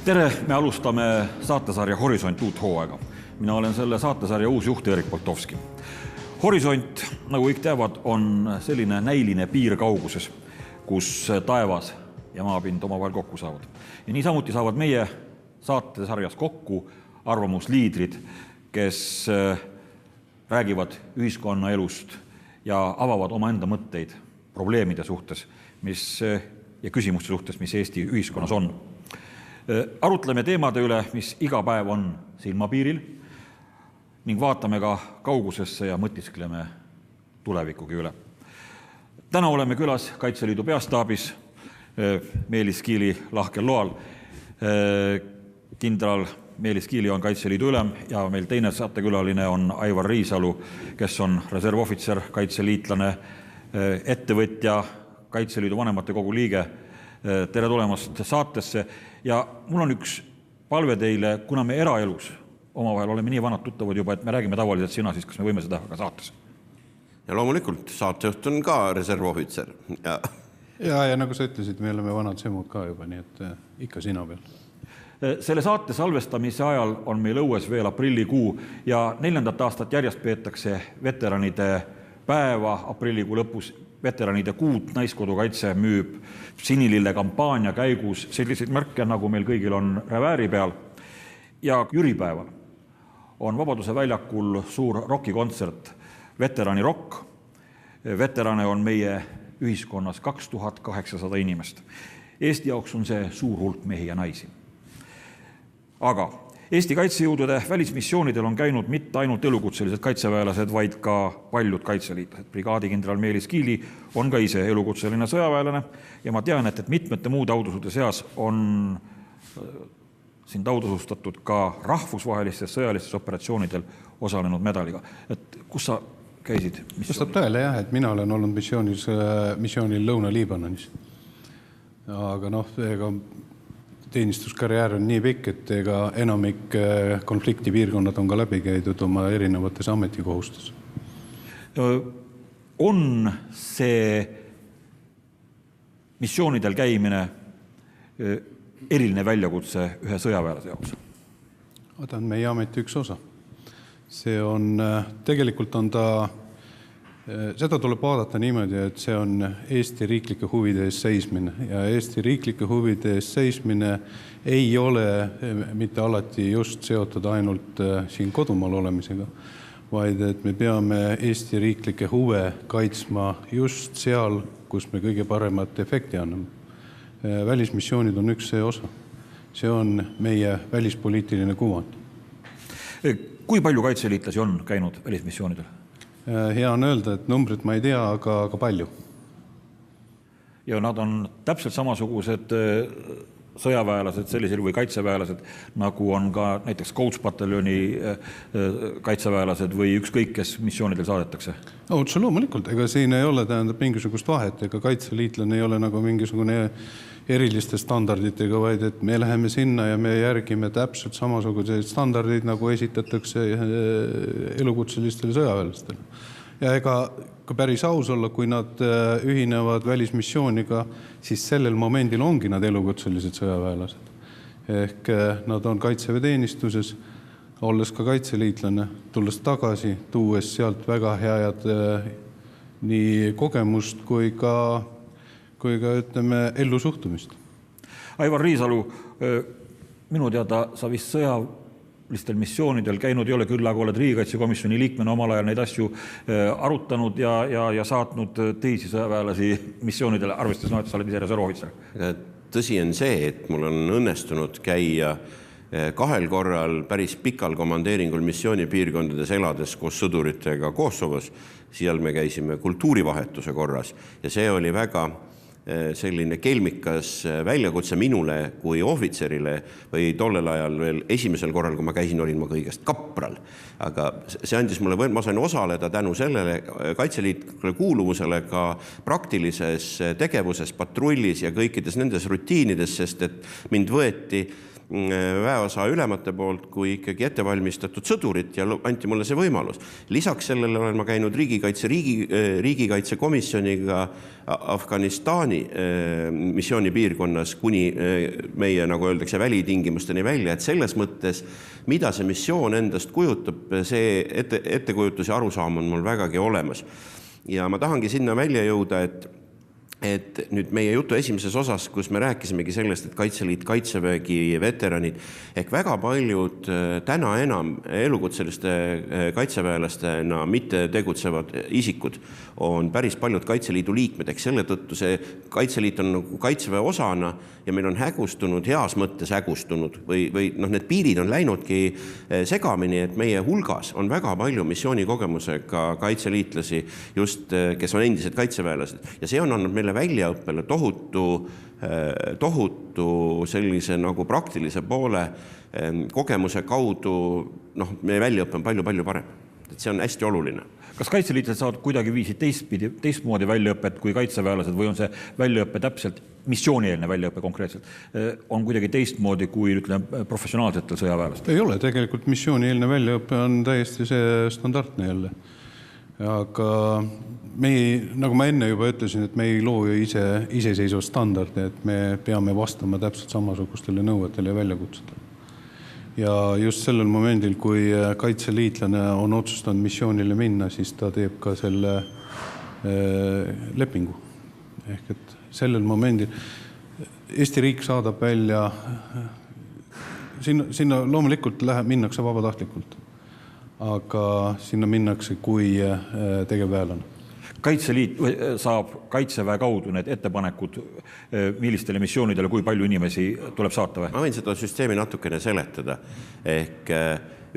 Tere, me alustame saatesarja Horisont uut hooaega. Mina olen selle saatesarja uus juht Erik Boltovski. Horisont, nagu kõik teavad, on selline näiline piir kauguses, kus taevas ja maapind omavahel kokku saavad. Ja niisamuti saavad meie saatesarjas kokku arvamusliidrid, kes räägivad ühiskonna elust ja avavad omaenda mõtteid probleemide suhtes ja küsimuste suhtes, mis Eesti ühiskonnas on. Arutleme teemade üle, mis iga päev on silmapiiril ning vaatame ka kaugusesse ja mõtiskleme tulevikugi üle. Täna oleme külas Kaitseliidu peastaabis Meelis Kiili lahkel loal. Kindral Meelis Kiili on Kaitseliidu ülem ja meil teine saatekülaline on Aivar Riisalu, kes on reservohvitser, kaitseliitlane, ettevõtja, Kaitseliidu vanematekogu liige. Tere tulemast saatesse. Ja mul on üks palve teile, kuna me eraelus omavahel oleme nii vanad tuttavad juba, et me räägime tavaliselt sina, siis kas me võime seda ka saates? Ja loomulikult, saatejuht on ka reservohvitser. Ja nagu sa ütlesid, me oleme vanad semud ka juba, nii et ikka sina peal. Selle saate salvestamise ajal on meil õues veel aprillikuu ja 4. aastat järjest peetakse veteranide päeva aprillikuu lõpus. Veteranide kuud Naiskodukaitse müüb Sinilille kampaania käigus selliseid märke, nagu meil kõigil on revääri peal. Ja jüripäeval on Vabaduse väljakul suur rockikontsert, veterani rock. Veterane on meie ühiskonnas 2800 inimest. Eesti jaoks on see suur hulk mehi ja naisi. Aga Eesti kaitsejõudude välismissioonidel on käinud mitte ainult elukutselised kaitseväelased, vaid ka paljud kaitseliitlased. Brigaadikindral Meelis Kiili on ka ise elukutseline sõjaväelane ja ma tean, et mitmete muude audasude seas on sind audasustatud ka rahvusvahelistes sõjalistes operatsioonidel osalenud medaliga. Et kus sa käisid? Vastab tõele jah, et mina olen olnud missioonil Lõuna-Liibanonis. Aga ega teenistuskarjäär on nii pikk, et ega enamik konfliktipiirkonnad on ka läbi käidud oma erinevates ametikohustes. On see missioonidel käimine eriline väljakutse ühe sõjaväelase jaoks? Ta on meie ameti üks osa. See on, tegelikult on ta, seda tuleb vaadata niimoodi, et see on Eesti riiklike huvide ees seismine ja Eesti riiklike huvide ees seismine ei ole mitte alati just seotud ainult siin kodumaal olemisega, vaid et me peame Eesti riiklike huve kaitsma just seal, kus me kõige paremat efekti anname. Välismissioonid on üks see osa. See on meie välispoliitiline kuvand. Kui palju kaitseliitlasi on käinud välismissioonidel? Hea on öelda, et numbrit ma ei tea, aga palju. Ja nad on täpselt samasugused sõjaväelased sellisel või kaitseväelased, nagu on ka näiteks Coach-pataljoni kaitseväelased või ükskõik, kes missioonidel saadetakse? Otse loomulikult, ega siin ei ole mingisugust vahet, ega kaitseliitlane ei ole nagu mingisugune eriliste standarditega, vaid et me läheme sinna ja me järgime täpselt samasugused standardid, nagu esitatakse elukutselistele sõjaväelastele. Ja ega päris aus olla, kui nad ühinevad välismissiooniga, siis sellel momendil ongi nad elukutselised sõjaväelased. Ehk nad on kaitseväeteenistuses, olles ka kaitseliitlane, tulles tagasi, tuues sealt väga head nii kogemust kui ka ütleme ellu suhtumist. Aivar Riisalu, minu teada sa vist sõjalistel missioonidel käinud ei ole, küll aga oled riigikaitsekomisjoni liikmena omal ajal neid asju arutanud ja saatnud teisi sõjaväelasi missioonidele, arvestades, et sa oled ise reservohvitser. Tõsi on see, et mul on õnnestunud käia 2 korral päris pikal komandeeringul missioonipiirkondades elades koos sõduritega Kosovos. Seal me käisime kultuurivahetuse korras ja see oli väga selline kelmikas väljakutse minule kui ohvitserile või tollel ajal veel esimesel korral, kui ma käisin, olin ma kõigest kapral. Aga see andis mulle ma sain osaleda tänu sellele kaitseliitlane kuuluvusele ka praktilises tegevuses, patrullis ja kõikides nendes rutiinides, sest et mind võeti väeosa ülemate poolt kui ikkagi ettevalmistatud sõdurit ja anti mulle see võimalus. Lisaks sellele olen ma käinud riigikaitsekomisjoniga Afganistani missioonipiirkonnas kuni meie, nagu öeldakse, välitingimusteni välja, et selles mõttes, mida see missioon endast kujutab, see ettekujutus ja arusaam on mul vägagi olemas. Ja ma tahangi sinna välja jõuda, et nüüd meie jutu esimeses osas, kus me rääkisimegi sellest, et Kaitseliit, Kaitsevägi, veteranid, ehk väga paljud täna enam elukutseliste kaitseväelastena mitte tegutsevad isikud on päris paljud Kaitseliidu liikmed, ehk selle tõttu see Kaitseliit on nagu Kaitseväe osana ja meil on hägustunud, heas mõttes hägustunud või need piirid on läinudki segamini, et meie hulgas on väga palju missioonikogemusega kaitseliitlasi, just kes on endised kaitseväelased ja see on andnud meile väljaõppele tohutu sellise nagu praktilise poole kogemuse kaudu, meie väljaõppe on palju parem. Et see on hästi oluline. Kas kaitseliitlased saavad kuidagi viisi teistmoodi väljaõpet kui kaitseväelased või on see väljaõppe täpselt, missioonieelne väljaõppe konkreetselt, on kuidagi teistmoodi kui professionaalsetel sõjaväelastel? Ei ole, tegelikult missioonieelne väljaõppe on täiesti see standardne jälle. Aga nagu ma enne juba ütlesin, et me ei loo ju iseseisva standardi, et me peame vastama täpselt samasugustele nõuetele ja väljakutsetele. Ja just sellel momendil, kui kaitseliitlane on otsustanud missioonile minna, siis ta teeb ka selle lepingu. Ehk et sellel momendil Eesti riik saadab välja, sinna loomulikult minnakse vabatahtlikult, aga sinna minnakse kui tegevväelane. Kaitseliit saab Kaitseväe kaudu need ettepanekud, millistele missioonidele, kui palju inimesi tuleb saata või? Ma võin seda süsteemi natukene seletada. Ehk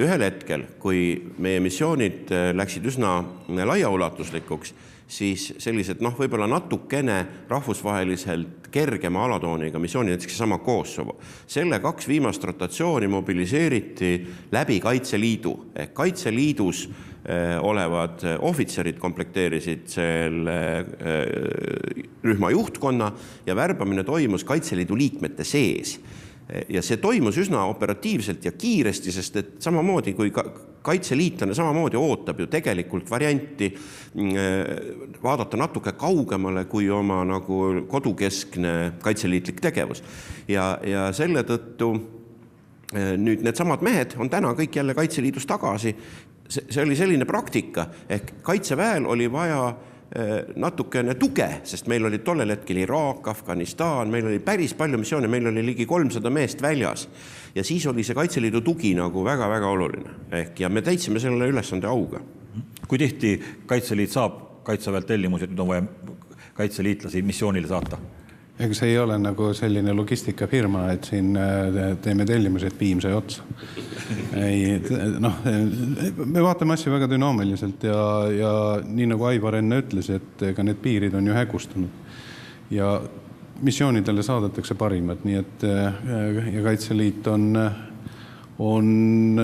ühel hetkel, kui meie missioonid läksid üsna laiaulatuslikuks, siis sellised võib-olla natukene rahvusvaheliselt kergema alatooniga missiooni, näiteks sama Kosovo. Selle 2 viimast rotatsiooni mobiliseeriti läbi Kaitseliidu. Ehk Kaitseliidus olevad ohvitserid komplekteerisid selle rühma juhtkonna ja värbamine toimus Kaitseliidu liikmete sees. Ja see toimus üsna operatiivselt ja kiiresti, sest et samamoodi kui kaitseliitlane samamoodi ootab ju tegelikult varianti vaadata natuke kaugemale kui oma nagu kodukeskne kaitseliitlik tegevus. Ja selle tõttu nüüd need samad mehed on täna kõik jälle Kaitseliidus tagasi. See oli selline praktika, ehk Kaitseväel oli vaja natukene tuge, sest meil oli tollel hetkel Iraak, Afganistan, meil oli päris palju missioone, meil oli ligi 300 meest väljas. Ja siis oli see Kaitseliidu tugi nagu väga-väga oluline. Ja me täitsime selle ülesande auga. Kui tihti Kaitseliit saab Kaitseväelt tellimusi, et nüüd on vaja kaitseliitlasi missioonile saata? Ega see ei ole nagu selline logistikafirma, et siin teeme tellimused Piimsai otsa. Me vaatame asju väga dünaamiliselt ja nii nagu Aivar enne ütles, et ega need piirid on ju hägustunud ja missioonidele saadetakse parimad, nii et ja Kaitseliit on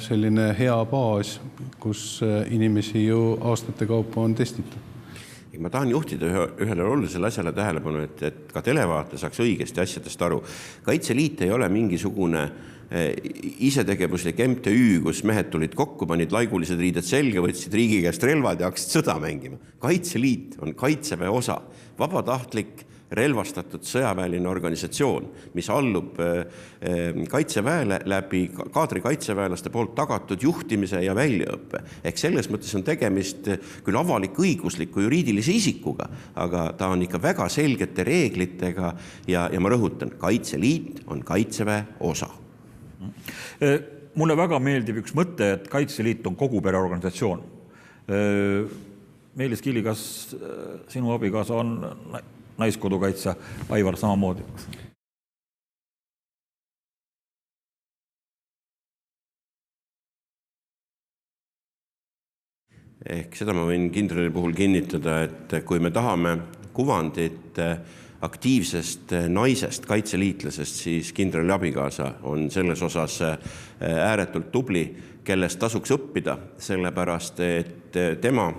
selline hea baas, kus inimesi ju aastate kaupa on testitud. Ma tahan juhtida ühele olulisele asjale tähelepanu, et ka televaate saaks õigesti asjadest aru. Kaitseliit ei ole mingisugune isetegevuslik MTÜ, kus mehed tulid kokku, panid laigulised riided selga, võtsid riigi käest relvad ja hakkasid sõda mängima. Kaitseliit on Kaitseväe osa, vabatahtlik relvastatud sõjaväeline organisatsioon, mis allub Kaitseväele läbi kaadri kaitseväelaste poolt tagatud juhtimise ja väljaõppe. Ehk selles mõttes on tegemist küll avalik õigusliku juriidilise isikuga, aga ta on ikka väga selgete reeglitega ja ma rõhutan, Kaitseliit on Kaitseväe osa. Mulle väga meeldib üks mõte, et Kaitseliit on kogupereorganisatsioon. Meelis Kili, kas sinu abikaasa on naiskodukaitse, Aivar samamoodi? Ehk seda ma võin kindrali puhul kinnitada, et kui me tahame kuvandit aktiivsest naisest, kaitseliitlasest, siis kindrali abikaasa on selles osas ääretult tubli, kellest tasuks õppida, sellepärast et tema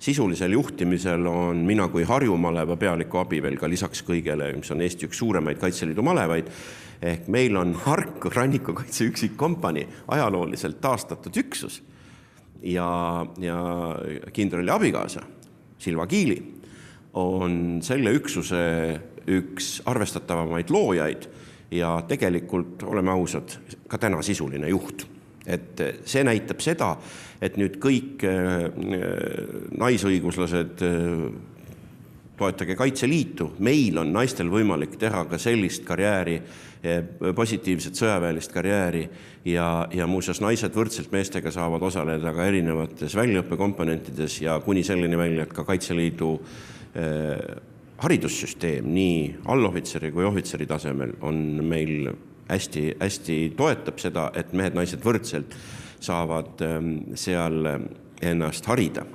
sisulisel juhtimisel on mina kui Harju maleva pealiku abi veel ka lisaks kõigele, mis on Eesti üks suuremaid Kaitseliidu malevaid, Ehk meil on Harku rannikukaitse üksikkompanii ajalooliselt taastatud üksus ja kindrali abikaasa Silva Kiili on selle üksuse üks arvestatavamaid loojaid ja tegelikult, oleme ausad, ka täna sisuline juht. Et see näitab seda, et nüüd kõik naisõiguslased toetage Kaitseliitu, meil on naistel võimalik teha ka sellist karjääri, positiivset sõjaväelist karjääri ja muuseas naised võrdselt meestega saavad osaleda ka erinevates väljaõppekomponentides ja kuni selleni välja, et ka Kaitseliidu haridussüsteem nii allohvitseri kui ohvitseri tasemel on meil hästi toetab seda, et mehed-naised võrdselt saavad seal ennast harida.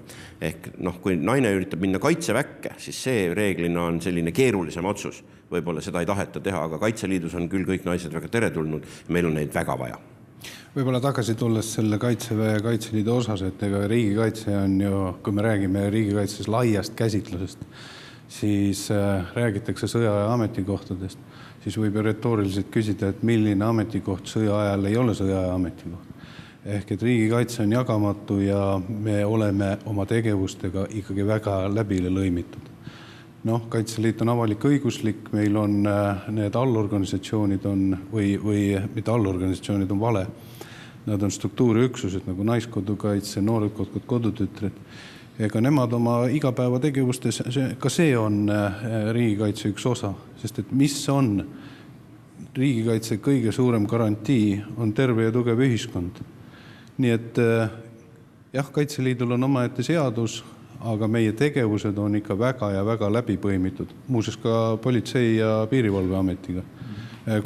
Ehk kui naine üritab minna kaitseväkke, siis see reeglina on selline keerulisem otsus. Võib-olla seda ei taheta teha, aga Kaitseliidus on küll kõik naised väga teretulnud ja meil on neid väga vaja. Võib-olla tagasi tulles selle Kaitseväe ja Kaitseliidu osas, et ega riigikaitse on ju, kui me räägime riigikaitses laiast käsitlusest, siis räägitakse sõjaaja ametikohtadest, siis võib ju retooriliselt küsida, et milline ametikoht sõjaajal ei ole sõjaaja ametikoht. Ehk et riigikaitse on jagamatu ja me oleme oma tegevustega ikkagi väga läbile lõimitud. Kaitseliit on avalik õiguslik, meil on need allorganisatsioonid või mitte allorganisatsioonid on vale. Nad on struktuuriüksused nagu Naiskodukaitse, Noored Kodutütred. Ega nemad oma igapäevategevustes, ka see on riigikaitse üks osa, sest et mis on riigikaitse kõige suurem garantii, on terve ja tugev ühiskond. Nii et jah, Kaitseliidul on omaette seadus, aga meie tegevused on ikka väga ja väga läbipõimitud. Muuseas ka Politsei- ja Piirivalveametiga,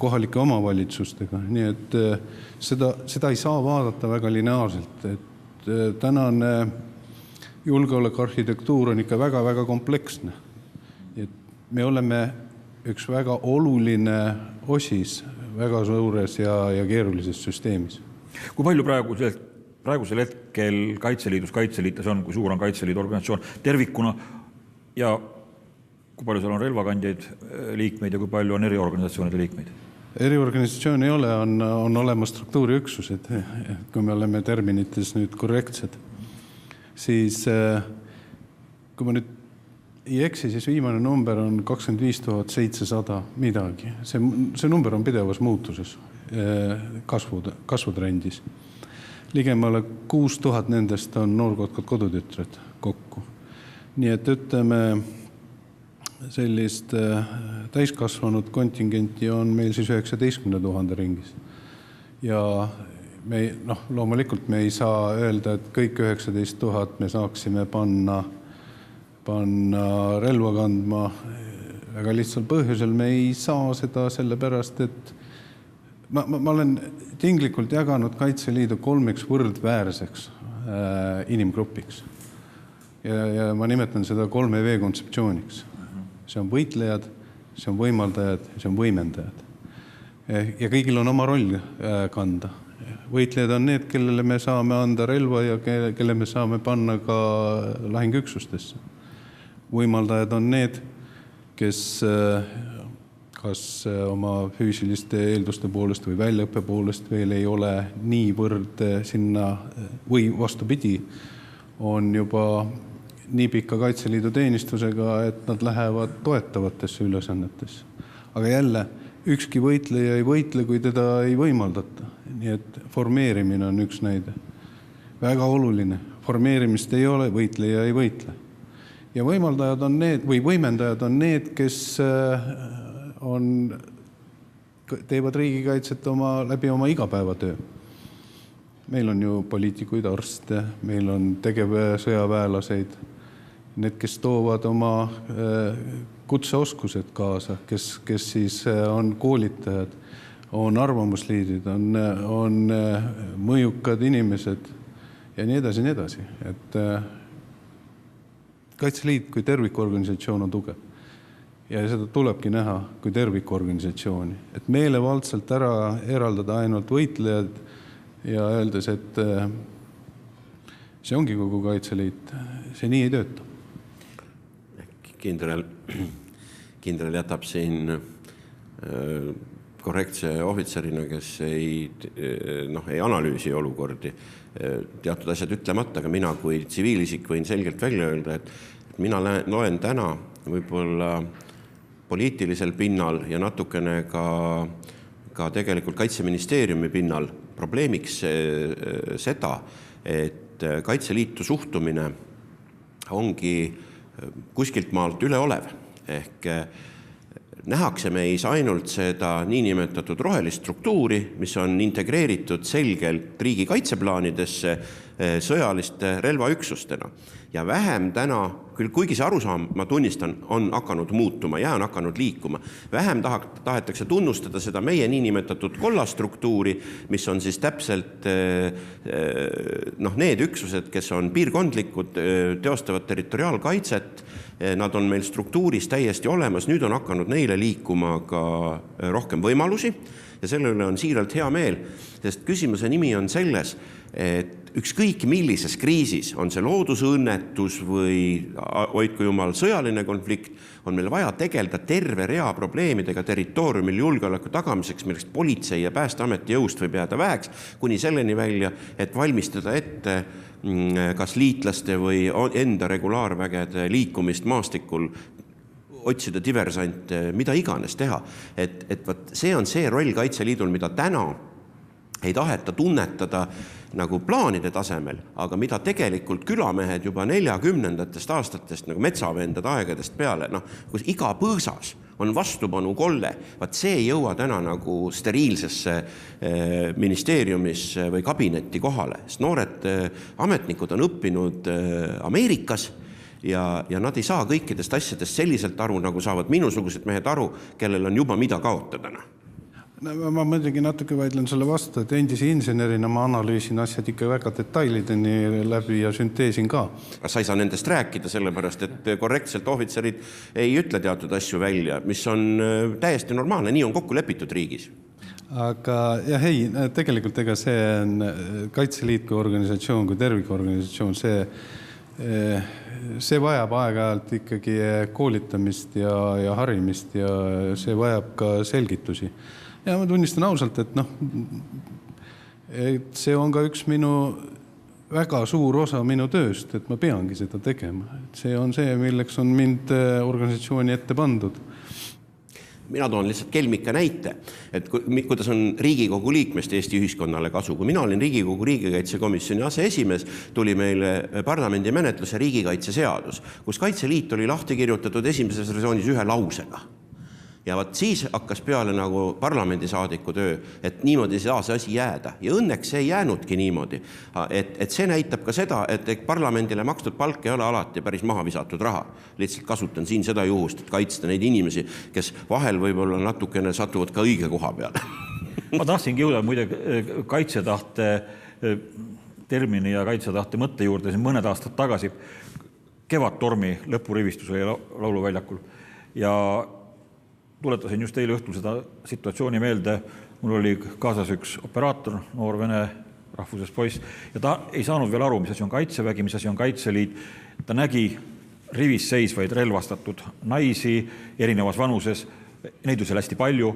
kohalike omavalitsustega. Nii et seda ei saa vaadata väga lineaarselt. Et tänane julgeolekuarhitektuur on ikka väga-väga kompleksne. Et me oleme üks väga oluline osis väga suures ja keerulises süsteemis. Kui palju praegusel hetkel Kaitseliitus on, kui suur on Kaitseliidu organisatsioon tervikuna ja kui palju seal on relvakandjaid liikmeid ja kui palju on eriorganisatsioonide liikmeid? Eriorganisatsioon ei ole, on olemas struktuuriüksused, kui me oleme terminites nüüd korrektsed. Siis kui ma nüüd ei eksi, siis viimane number on 25 700 midagi. See number on pidevas muutuses, kasvutrendis. Ligemale 6000 nendest on Noorkotkad Kodutütred kokku. Nii et ütleme, sellist täiskasvanud kontingenti on meil siis 19 000 ringis. Ja loomulikult me ei saa öelda, et kõik 19 000 me saaksime panna relva kandma. Väga lihtsal põhjusel me ei saa seda sellepärast, et ma olen tinglikult jaganud Kaitseliidu 3 võrdväärseks inimgrupiks. Ja ma nimetan seda 3V kontseptsiooniks. See on võitlejad, see on võimaldajad ja see on võimendajad. Ja kõigil on oma roll kanda. Võitlejad on need, kellele me saame anda relva ja kelle me saame panna ka lahingüksustesse. Võimaldajad on need, kes kas oma füüsiliste eelduste poolest või väljaõppe poolest veel ei ole niivõrd sinna või vastupidi, on juba nii pika Kaitseliidu teenistusega, et nad lähevad toetavatesse ülesannetesse. Aga jälle, ükski võitleja ei võitle, kui teda ei võimaldata. Nii et formeerimine on üks näide. Väga oluline. Formeerimist ei ole, võitleja ei võitle. Ja võimaldajad on need, või võimendajad on need, kes teevad riigikaitset läbi oma igapäevatöö. Meil on ju poliitikuid, arste, meil on tegevsõjaväelaseid, need, kes toovad oma kutseoskused kaasa, kes siis on koolitajad, on arvamusliidid, on mõjukad inimesed ja nii edasi, nii edasi. Et Kaitseliit kui tervikorganisatsioon on tugev. Ja seda tulebki näha kui tervikorganisatsiooni. Et meelevaldselt ära eraldada ainult võitlejad ja öeldes, et see ongi kogu Kaitseliit. See nii ei tööta. Kindral jätab siin korrektse ohvitserina, kes ei analüüsi olukordi, teatud asjad ütlemata, aga mina kui tsiviilisik võin selgelt välja öelda, et mina loen täna võib-olla poliitilisel pinnal ja natukene ka tegelikult Kaitseministeeriumi pinnal probleemiks seda, et Kaitseliitu suhtumine ongi kuskilt maalt üleolev. Ehk nähakse meis ainult seda niinimetatud rohelist struktuuri, mis on integreeritud selgelt riigi kaitseplaanidesse sõjaliste relvaüksustena. Ja vähem täna, küll kuigi see arusaam, ma tunnistan, on hakanud muutuma ja on hakanud liikuma. Vähem tahetakse tunnustada seda meie niinimetatud kollastruktuuri, mis on siis täpselt need üksused, kes on piirkondlikud, teostavad territoriaalkaitset, nad on meil struktuuris täiesti olemas, nüüd on hakanud neile liikuma ka rohkem võimalusi ja selle üle on siiralt hea meel, sest küsimuse nimi on selles, et ükskõik millises kriisis, on see loodusõnnetus või hoidku jumal sõjaline konflikt, on meil vaja tegeleda terve rea probleemidega territooriumil julgeoleku tagamiseks, millest politsei ja Päästeameti jõust võib jääda väheks, kuni selleni välja, et valmistada ette kas liitlaste või enda regulaarvägede liikumist maastikul, otsida diversante, mida iganes teha. Et see on see roll Kaitseliidul, mida täna ei taheta tunnetada nagu plaanide tasemel, aga mida tegelikult külamehed juba 40. aastatest nagu metsavendade aegadest peale, kus iga põõsas on vastupanu kolle, see ei jõua täna nagu steriilsesse ministeeriumisse või kabinetti kohale, sest noored ametnikud on õppinud Ameerikas ja nad ei saa kõikidest asjadest selliselt aru, nagu saavad minusugused mehed aru, kellel on juba mida kaotada. Ma muidugi natuke vaidlen selle vastu, et endise insenerina ma analüüsin asjad ikka väga detailideni läbi ja sünteesin ka. Sa ei saa nendest rääkida, sellepärast, et korrektselt ohvitserid ei ütle teatud asju välja, mis on täiesti normaalne, nii on kokku lepitud riigis. Aga tegelikult ega see on Kaitseliit kui organisatsioon, kui tervikorganisatsioon, see vajab aeg-ajalt ikkagi koolitamist ja harimist ja see vajab ka selgitusi. Ja ma tunnistan ausalt, et see on ka üks minu väga suur osa minu tööst, et ma peangi seda tegema. See on see, milleks on mind organisatsiooni ette pandud. Mina toon lihtsalt kelmika näite, et kuidas on Riigikogu liikmest Eesti ühiskonnale kasu. Kui mina olin Riigikogu riigikaitsekomisjoni aseesimees, tuli meile parlamendi menetluse riigikaitseseadus, kus Kaitseliit oli lahti kirjutatud esimeses versioonis ühe lausega. Ja siis hakkas peale nagu parlamendisaadiku töö, et niimoodi saa see asi jääda. Ja õnneks see ei jäänudki niimoodi. Et see näitab ka seda, et parlamendile makstud palk ei ole alati päris maha visatud raha. Lihtsalt kasutan siin seda juhust, et kaitsta neid inimesi, kes vahel võib-olla natukene satuvad ka õige koha peale. Ma tahtsingi jõuda muide kaitsetahte termini ja kaitsetahte mõtte juurde mõned aastad tagasi. Kevadtormi lõpurivistus oli lauluväljakul ja tuletasin just eile õhtul seda situatsiooni meelde. Mul oli kaasas üks operaator, noor vene rahvusest poiss, ja ta ei saanud veel aru, mis asi on Kaitsevägi, mis asi on Kaitseliit. Ta nägi rivis seisvaid relvastatud naisi erinevas vanuses, neid ju seal hästi palju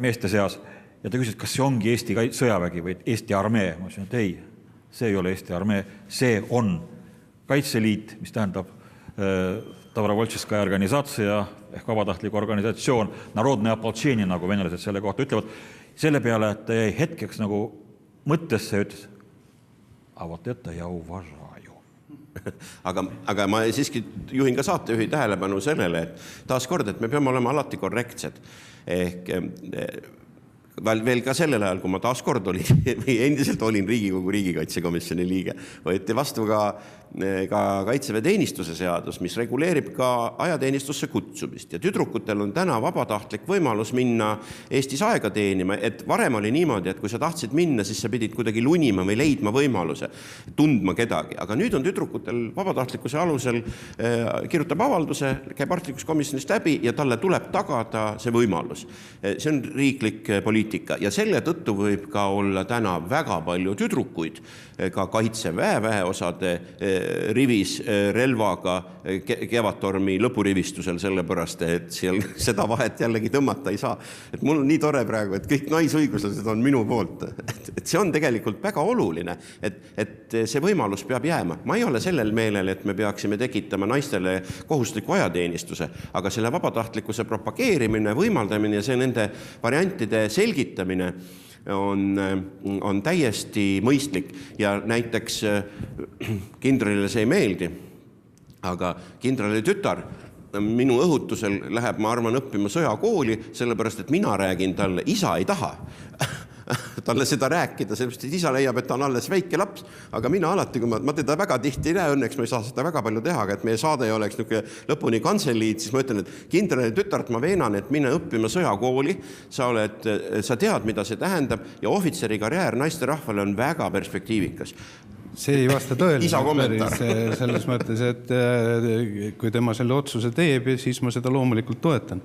meeste seas, ja ta küsis, kas see ongi Eesti sõjavägi või Eesti armee. Ma ütlesin, et ei, see ei ole Eesti armee, see on Kaitseliit, mis tähendab Добровольческая организация ehk vabatahtlik organisatsioon, narodne oполчение, nagu venelased selle kohta ütlevad. Selle peale, et ta jäi hetkeks nagu mõttesse ja ütles, вот это я уважаю. Aga ma siiski juhin ka saatejuhi tähelepanu sellele, et taaskord, et me peame olema alati korrektsed. Ehk veel ka sellel ajal, kui ma taaskord olin või endiselt olin Riigikogu riigikaitsekomisjoni liige, võeti vastu ka kaitseväeteenistuse seadus, mis reguleerib ka ajateenistusse kutsumist. Ja tüdrukutel on täna vabatahtlik võimalus minna Eestis aega teenima, et varem oli niimoodi, et kui sa tahtsid minna, siis sa pidid kuidagi lunima või leidma võimaluse, tundma kedagi. Aga nüüd on tüdrukutel vabatahtlikkuse alusel kirjutab avalduse, käib artlikuskomisjonist läbi ja talle tuleb tagada see võimalus. See on riiklik poliitika poliitika ja selle tõttu võib ka olla täna väga palju tüdrukuid ka Kaitseväe väeosade rivis relvaga Kevadtormi lõpurivistusel, sellepärast et seal seda vahet jällegi tõmmata ei saa. Et mul on nii tore praegu, et kõik naisõiguslased on minu poolt. Et see on tegelikult väga oluline, et see võimalus peab jääma. Ma ei ole sellel meelel, et me peaksime tekitama naistele kohustusliku ajateenistuse, aga selle vabatahtlikkuse propageerimine, võimaldamine ja see nende variantide selgitamine on täiesti mõistlik ja näiteks kindralile see ei meeldi, aga kindrali tütar minu õhutusel läheb, ma arvan, õppima sõjakooli, sellepärast, et mina räägin talle, isa ei taha talle seda rääkida, sellepärast, et isa leiab, et ta on alles väike laps, aga mina alati, kui ma teda väga tihti ei näe, õnneks ma ei saa seda väga palju teha, aga et meie saade ei oleks lõpuni kantseliit, siis ma ütlen, et kindrali tütart ma veenan, et mine õppima sõjakooli, sa tead, mida see tähendab ja ohvitseri karjäär naisterahvale on väga perspektiivikas. See ei vasta tõele. Isa kommentaar. Selles mõttes, et kui tema selle otsuse teeb, siis ma seda loomulikult toetan.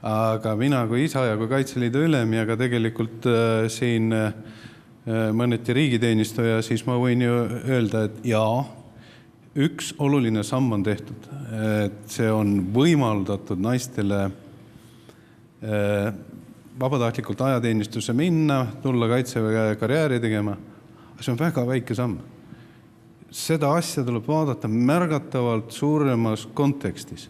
Aga mina kui isa ja kui Kaitseliidu ülem ja ka tegelikult siin mõneti riigiteenistuja, siis ma võin ju öelda, et jaa, üks oluline samm on tehtud. Et see on võimaldatud naistele vabatahtlikult ajateenistusse minna, tulla Kaitseväe karjääri tegema. See on väga väike samm. Seda asja tuleb vaadata märgatavalt suuremas kontekstis,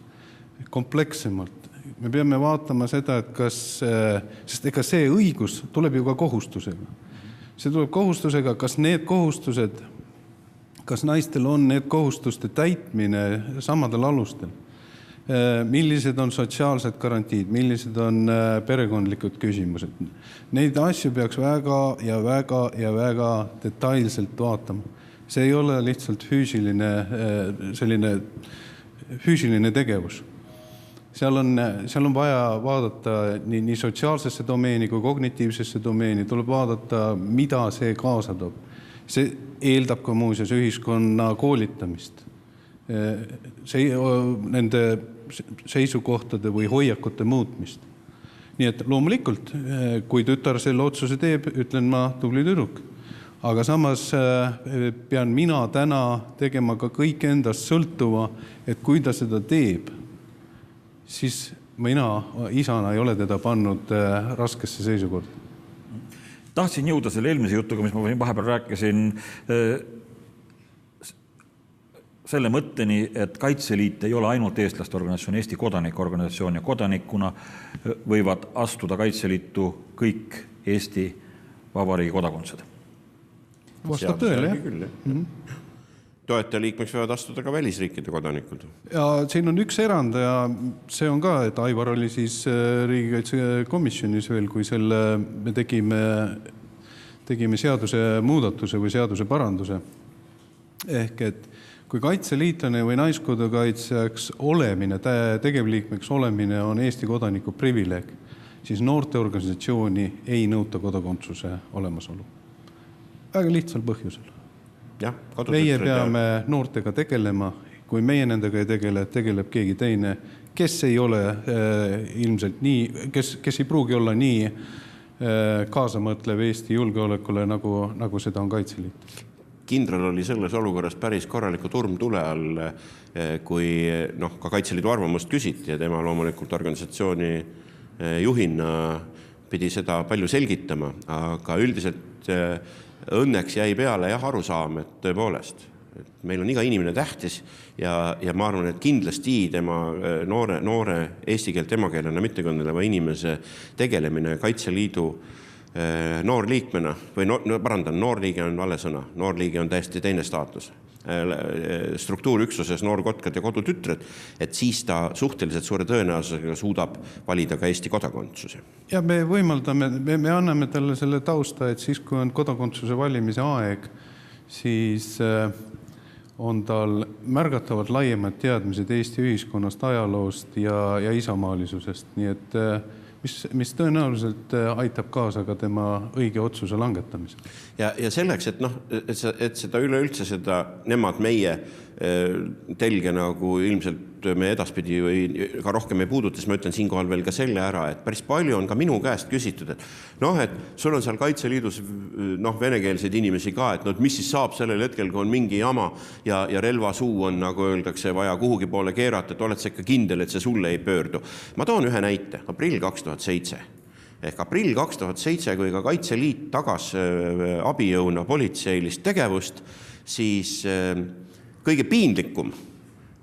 komplekssemalt. Me peame vaatama seda, et sest ega see õigus tuleb ju ka kohustusega. See tuleb kohustusega, kas need kohustused, kas naistel on need kohustuste täitmine samadel alustel. Millised on sotsiaalsed garantiid, millised on perekondlikud küsimused. Neid asju peaks väga detailselt vaatama. See ei ole lihtsalt füüsiline tegevus. Seal on vaja vaadata nii sotsiaalsesse domeeni kui kognitiivsesse domeeni, tuleb vaadata, mida see kaasa toob. See eeldab ka muuseas ühiskonna koolitamist. Nende seisukohtade või hoiakute muutmist. Nii et loomulikult, kui tütar selle otsuse teeb, ütlen ma tubli tüdruk. Aga samas pean mina täna tegema ka kõik endast sõltuva, et kui ta seda teeb, siis mina isana ei ole teda pannud raskesse seisukorda. Tahtsin jõuda selle eelmise jutuga, mis ma vahepeal rääkisin, selle mõtteni, et Kaitseliit ei ole ainult eestlaste organisatsioon, Eesti kodanikuorganisatsioon ja kodanikuna võivad astuda Kaitseliitu kõik Eesti Vabariigi kodakondsed. Vastab tõele, jah. Toetajaliikmeks võivad astuda ka välisriikide kodanikud. Ja siin on üks erand ja see on ka, et Aivar oli siis riigikaitsekomisjonis veel, kui me tegime seaduse muudatuse või seaduse paranduse. Ehk et kui kaitseliitlane või naiskodukaitsjaks olemine, tegevliikmeks olemine on Eesti kodaniku privileeg, siis noorteorganisatsiooni ei nõuta kodakondsuse olemasolu. Väga lihtsal põhjusel. Meie peame noortega tegelema, kui meie nendega ei tegele, tegeleb keegi teine, kes ei ole ilmselt nii, kes ei pruugi olla nii kaasamõtlev Eesti julgeolekule, nagu seda on Kaitseliit. Kindral oli selles olukorras päris korraliku turmtule all, kui ka Kaitseliidu arvamust küsiti ja tema loomulikult organisatsiooni juhina pidi seda palju selgitama, aga üldiselt õnneks jäi peale arusaam, et tõepoolest, et meil on iga inimene tähtis ja ma arvan, et kindlasti tema noore eesti keelt emakeelena mittekõneleva inimese tegelemine Kaitseliidu noorliikmena või noorliige on vale sõna, noorliige on täiesti teine staatus. Struktuurüksuses noorkotkad ja kodutütred, et siis ta suhteliselt suure tõenäosusega suudab valida ka Eesti kodakondsuse. Ja me võimaldame, me anname talle selle tausta, et siis kui on kodakondsuse valimise aeg, siis on tal märgatavalt laiemad teadmised Eesti ühiskonnast, ajaloost ja isamaalisusest. Nii et mis tõenäoliselt aitab kaasa ka tema õige otsuse langetamise. Ja selleks, et seda üleüldse nemad meie telge nagu ilmselt me edaspidi või ka rohkem ei puudutas, ma ütlen siinkohal veel ka selle ära, et päris palju on ka minu käest küsitud, et et sul on seal Kaitseliidus venekeelseid inimesi ka, et mis siis saab sellel hetkel, kui on mingi jama ja relvasuu on, nagu öeldakse, vaja kuhugi poole keerata, et oled sa ikka kindel, et see sulle ei pöördu. Ma toon ühe näite, aprill 2007. Ehk aprill 2007, kui ka Kaitseliit tagas abijõuna politseilist tegevust, siis kõige piinlikum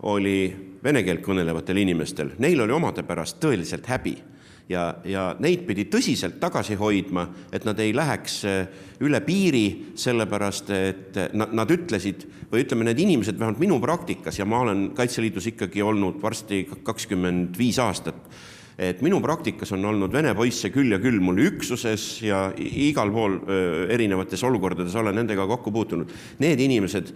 oli vene keelt kõnelevatel inimestel. Neil oli omade pärast tõeliselt häbi ja neid pidi tõsiselt tagasi hoidma, et nad ei läheks üle piiri, sellepärast, et nad ütlesid, või ütleme, need inimesed vähemalt minu praktikas, ja ma olen Kaitseliidus ikkagi olnud varsti 25 aastat, et minu praktikas on olnud vene poisse küll ja küll mul üksuses ja igal pool erinevates olukordades olen nendega kokku puutunud. Need inimesed,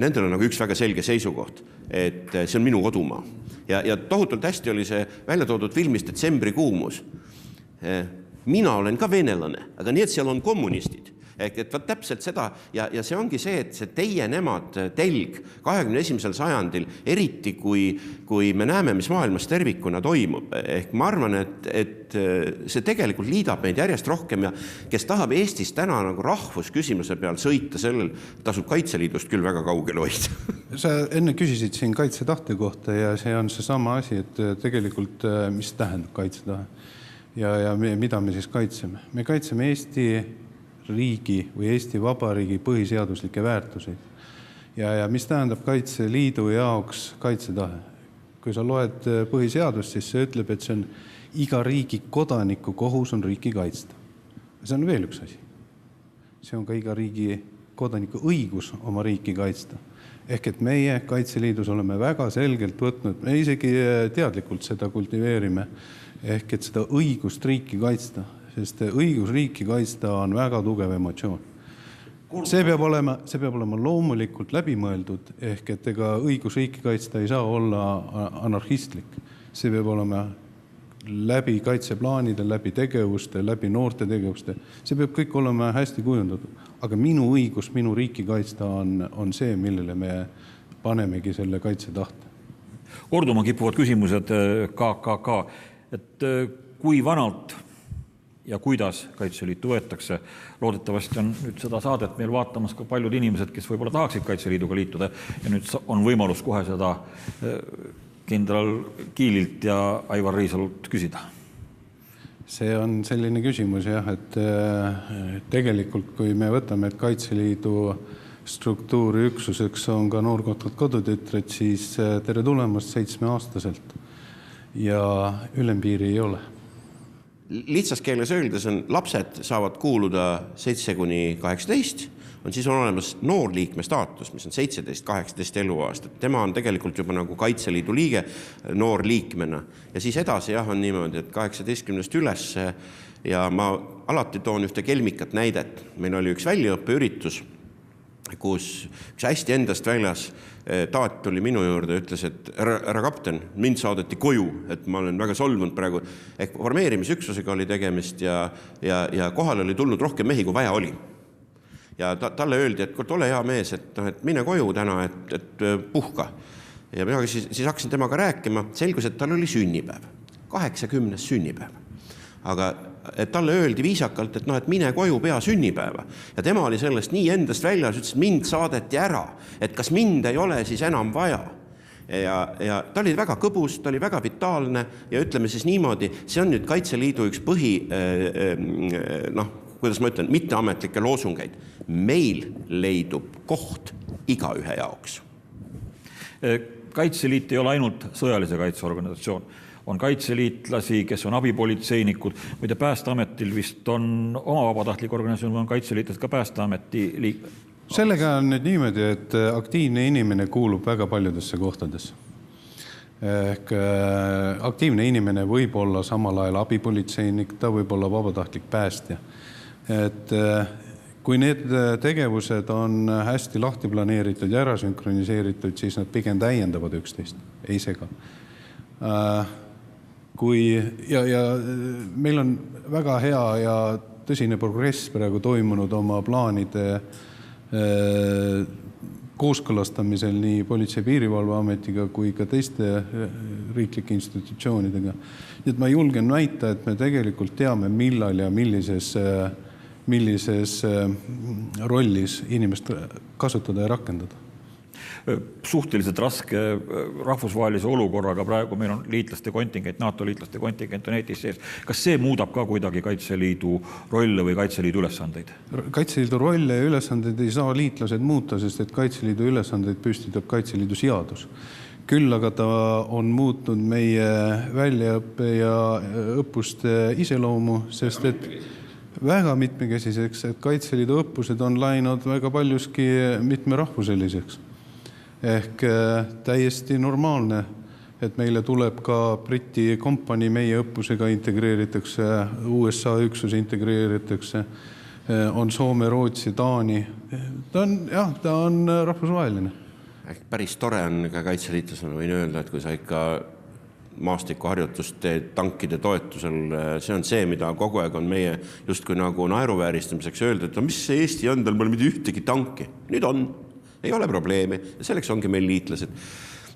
nendel on nagu üks väga selge seisukoht, et see on minu kodumaa. Ja tohutult hästi oli see välja toodud filmis Detsembri kuumus. Mina olen ka venelane, aga nii, et seal on kommunistid. Et täpselt seda, ja see ongi see, et see teie-nemad telg 21. sajandil, eriti kui me näeme, mis maailmas tervikuna toimub. Ehk ma arvan, et see tegelikult liidab meid järjest rohkem ja kes tahab Eestis täna nagu rahvusküsimuse peal sõita, sellel tasub Kaitseliidust küll väga kaugel hoida. Sa enne küsisid siin kaitsetahte kohta ja see on see sama asi, et tegelikult mis tähendab kaitsetahe ja mida me siis kaitseme. Me kaitseme Eesti riigi või Eesti Vabariigi põhiseaduslikke väärtuseid. Ja mis tähendab Kaitseliidu jaoks kaitsetahe? Kui sa loed põhiseadust, siis see ütleb, et see on iga riigi kodaniku kohus on riiki kaitsta. See on veel üks asi. See on ka iga riigi kodaniku õigus oma riiki kaitsta. Ehk et meie Kaitseliidus oleme väga selgelt võtnud, me isegi teadlikult seda kultiveerime, ehk et seda õigust riiki kaitsta. Sest õigus riiki kaitsta on väga tugev emotsioon. See peab olema loomulikult läbimõeldud, ehk et ega õigus riiki kaitsta ei saa olla anarhistlik. See peab olema läbi kaitseplaanide, läbi tegevuste, läbi noorte tegevuste. See peab kõik olema hästi kujundatud. Aga minu õigus minu riiki kaitsta on see, millele me panemegi selle kaitsetahte. Korduma kipuvad küsimused KKK, et kui vanalt ja kuidas Kaitseliitu võetakse. Loodetavasti on nüüd seda saadet meil vaatamas ka paljud inimesed, kes võib-olla tahaksid Kaitseliiduga liituda ja nüüd on võimalus kohe seda kindral Kiililt ja Aivar Riisalult küsida. See on selline küsimus jah, et tegelikult kui me võtame, et Kaitseliidu struktuuri üksuseks on ka noorkohtad kodutütred, siis tere tulemast 7-aastaselt ja ülempiiri ei ole. Lihtsas keeles öeldes on lapsed saavad kuuluda 7-18, siis on olemas noorliikme staatus, mis on 17-18 eluaastat. Tema on tegelikult juba nagu Kaitseliidu liige noorliikmena. Ja siis edasi on niimoodi, et 18 üles ja ma alati toon ühte kelmikat näidet. Meil oli üks väljaõppeüritus, kus üks hästi endast väljas taat tuli minu juurde ja ütles, et härra kapten, mind saadeti koju, et ma olen väga solvunud praegu. Ehk formeerimisüksusega oli tegemist ja kohal oli tulnud rohkem mehi, kui vaja oli. Ja talle öeldi, et ole hea mees, et mine koju täna, et puhka. Ja mina siis hakkasin temaga rääkima, selgus, et tal oli sünnipäev, 80. sünnipäev. Aga et talle öeldi viisakalt, et mine koju pea sünnipäeva. Ja tema oli sellest nii endast väljas, ütles, et mind saadeti ära, et kas mind ei ole siis enam vaja. Ja ta oli väga kõbus, ta oli väga vitaalne ja ütleme siis niimoodi, see on nüüd Kaitseliidu üks kuidas ma ütlen, mitteametlikke loosungeid. Meil leidub koht igaühe jaoks. Kaitseliit ei ole ainult sõjalise kaitseorganisatsioon. On kaitseliitlasi, kes on abipolitseinikud, või Päästeametil vist on oma vabatahtlik organisatsioon, on kaitseliitlased ka Päästeameti liikmed. Sellega on nüüd niimoodi, et aktiivne inimene kuulub väga paljudesse kohtadesse. Ehk aktiivne inimene võib olla samal ajal abipolitseinik, ta võib olla vabatahtlik päästja. Et kui need tegevused on hästi lahti planeeritud ja ära sünkroniseeritud, siis nad pigem täiendavad üksteist, ei sega. Ja meil on väga hea ja tõsine progress praegu toimunud oma plaanide kooskõlastamisel nii Politsei- ja Piirivalveametiga kui ka teiste riiklike institutsioonidega. Nii et ma julgen väita, et me tegelikult teame, millal ja millises rollis inimest kasutada ja rakendada. Suhteliselt raske rahvusvahelise olukorraga praegu meil on liitlaste kontingent, NATO liitlaste kontingent on Eestis sees. Kas see muudab ka kuidagi Kaitseliidu rolle või Kaitseliidu ülesandeid? Kaitseliidu rolle ja ülesandeid ei saa liitlased muuta, sest et Kaitseliidu ülesandeid püstitab Kaitseliidu seadus. Küll aga ta on muutnud meie väljaõppe ja õppuste iseloomu, sest et väga mitmekesiseks, et Kaitseliidu õppused on läinud väga paljuski mitmerahvuseliseks. Ehk täiesti normaalne, et meile tuleb ka Briti kompanii meie õppusega integreeritakse, USA üksus integreeritakse, on Soome, Rootsi, Taani. Ta on rahvusvaheline. Päris tore on ka kaitseliitlasena võin öelda, et kui sa ikka maastikuharjutust teed tankide toetusel, see on see, mida kogu aeg on meie justkui nagu naeruvääristamiseks öelda, et mis see Eesti on, tal pole mitte ühtegi tanki. Nüüd on. Ei ole probleemi ja selleks ongi meil liitlased.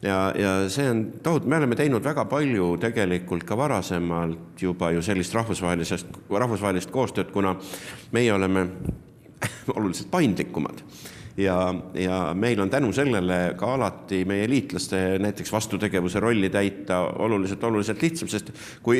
Ja see on tohut, me oleme teinud väga palju tegelikult ka varasemalt juba ju sellist rahvusvahelist koostööd, kuna meie oleme oluliselt paindlikumad. Ja meil on tänu sellele ka alati meie liitlaste näiteks vastutegevuse rolli täita oluliselt lihtsam, sest kui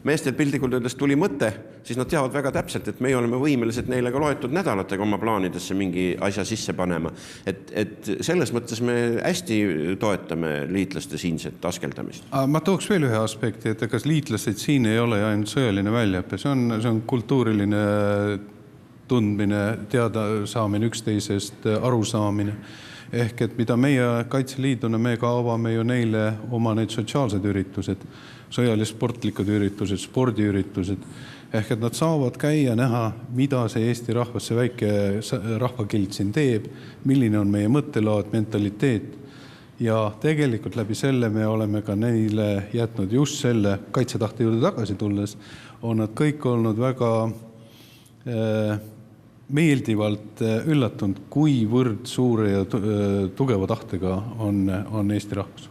meestel pildikult öeldes tuli mõte, siis nad teavad väga täpselt, et meie oleme võimelised neile ka loetud nädalatega oma plaanidesse mingi asja sisse panema. Et selles mõttes me hästi toetame liitlaste siinset askeldamist. Ma tooks veel ühe aspekti, et kas liitlased siin ei ole ainult sõjaline väljaõpe, see on kultuuriline tundmine, teada saamine, üksteisest arusaamine. Ehk et mida meie Kaitseliiduna, me ka avame ju neile oma need sotsiaalsed üritused, sõjalis-sportlikud üritused, spordiüritused. Ehk et nad saavad käia näha, mida see Eesti rahvas, see väike rahvakild siin teeb, milline on meie mõttelaad, mentaliteet. Ja tegelikult läbi selle me oleme ka neile jätnud just selle kaitsetahte juurde tagasi tulles, on nad kõik olnud väga meeldivalt üllatunud, kuivõrd suure ja tugeva tahtega on Eesti rahvas.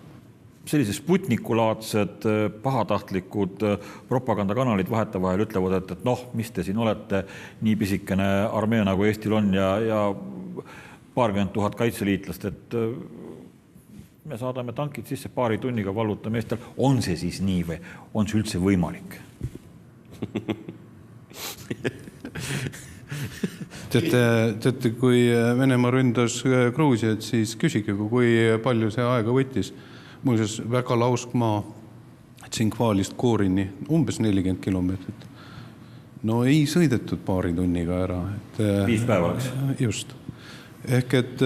Sellised Sputniku-laadsed pahatahtlikud propagandakanalid vahetevahel ütlevad, et mis te siin olete, nii pisikene armee nagu Eestil on ja paarkümmend tuhat kaitseliitlast, et me saadame tankid sisse paari tunniga vallutame Eestil. On see siis nii või on see üldse võimalik? Teate, kui Venemaa ründas Gruusiat, siis küsige, kui palju see aega võttis. Muuseas, väga lausk maa Tsinkvaalist Koorini, umbes 40 kilomeetrit. No ei sõidetud paari tunniga ära. 5 päeva oleks. Just. Ehk et